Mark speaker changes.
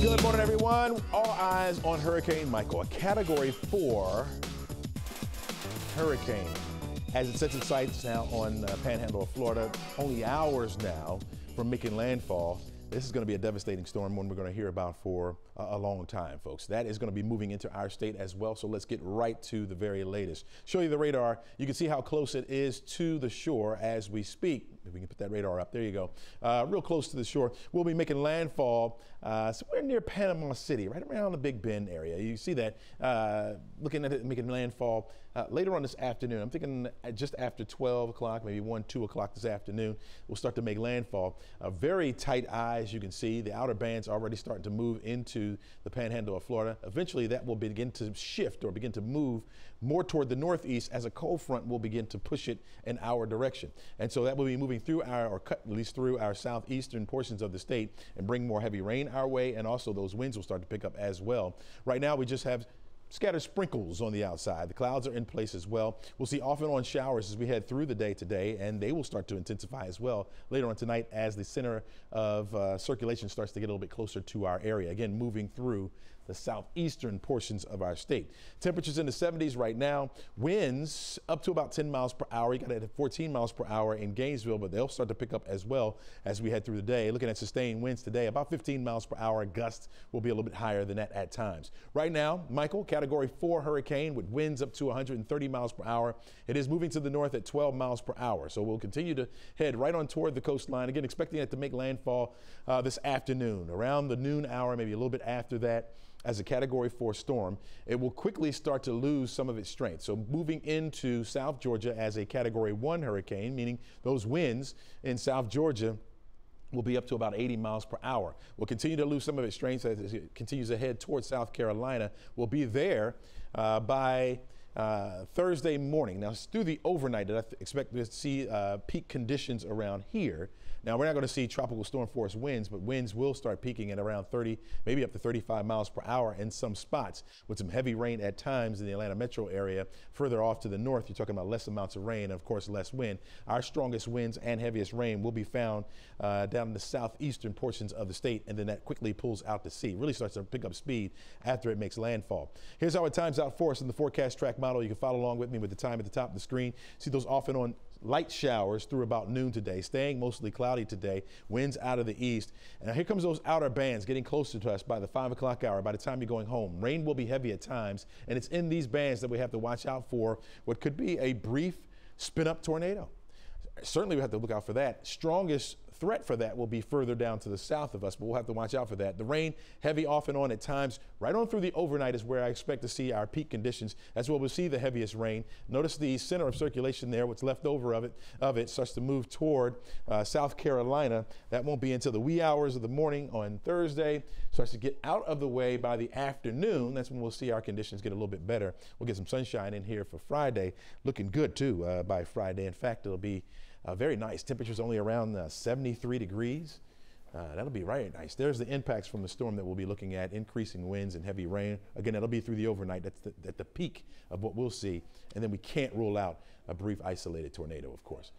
Speaker 1: Good morning, everyone. All eyes on Hurricane Michael, a Category 4 hurricane. As it sets its sights now on the panhandle of Florida, only hours now from making landfall. This is going to be a devastating storm, one we're going to hear about for a long time, folks. That is going to be moving into our state as well, so let's get right to the very latest. Show you the radar. You can see how close it is to the shore as we speak. If we can put that radar up, there you go. Real close to the shore. We'll be making landfall somewhere near Panama City, right around the Big Bend area. You see that, looking at it making landfall later on this afternoon. I'm thinking just after 12 o'clock, maybe 1, 2 o'clock this afternoon, we'll start to make landfall. Very tight eyes, you can see. The outer bands already starting to move into the panhandle of Florida. Eventually that will begin to shift or begin to move more toward the northeast as a cold front will begin to push it in our direction. And so that will be moving through our, or cut at least through our southeastern portions of the state and bring more heavy rain our way, and also those winds will start to pick up as well. Right now we just have scattered sprinkles on the outside. The clouds are in place as well. We'll see off and on showers as we head through the day today, and they will start to intensify as well later on tonight as the center of circulation starts to get a little bit closer to our area. Again, moving through the southeastern portions of our state. Temperatures in the 70s right now. Winds up to about 10 miles per hour. You got it at 14 miles per hour in Gainesville, but they'll start to pick up as well as we head through the day. Looking at sustained winds today, about 15 miles per hour. Gusts will be a little bit higher than that at times. Right now, Michael, Category 4 hurricane with winds up to 130 miles per hour. It is moving to the north at 12 miles per hour. So we'll continue to head right on toward the coastline. Again, expecting it to make landfall this afternoon, around the noon hour, maybe a little bit after that. As a Category 4 storm, it will quickly start to lose some of its strength. So moving into South Georgia as a Category 1 hurricane, meaning those winds in South Georgia will be up to about 80 miles per hour. We'll continue to lose some of its strength as it continues to head towards South Carolina. We'll be there by Thursday morning. Now, it's through the overnight that I expect to see peak conditions around here. Now, we're not going to see tropical storm force winds, but winds will start peaking at around 30, maybe up to 35 miles per hour in some spots, with some heavy rain at times in the Atlanta metro area. Further off to the north, you're talking about less amounts of rain and, of course, less wind. Our strongest winds and heaviest rain will be found down in the southeastern portions of the state, and then that quickly pulls out to sea. Really starts to pick up speed after it makes landfall. Here's how it times out for us in the forecast track model. You can follow along with me with the time at the top of the screen. See those off and on light showers through about noon today, staying mostly cloudy today, winds out of the east. And here comes those outer bands getting closer to us by the 5 o'clock hour, by the time you're going home. Rain will be heavy at times, and it's in these bands that we have to watch out for what could be a brief spin-up tornado. Certainly we have to look out for that. Strongest threat for that will be further down to the south of us, but we'll have to watch out for that. The rain heavy off and on at times, right on through the overnight is where I expect to see our peak conditions. That's where we'll see the heaviest rain. Notice the center of circulation there, what's left over of it starts to move toward South Carolina. That won't be until the wee hours of the morning on Thursday. Starts to get out of the way by the afternoon. That's when we'll see our conditions get a little bit better. We'll get some sunshine in here for Friday. Looking good too by Friday. In fact, it'll be very nice. Temperatures only around 73 degrees. That'll be right nice. There's the impacts from the storm that we'll be looking at, increasing winds and heavy rain. Again, that'll be through the overnight. That's at the peak of what we'll see. And then we can't rule out a brief isolated tornado, of course.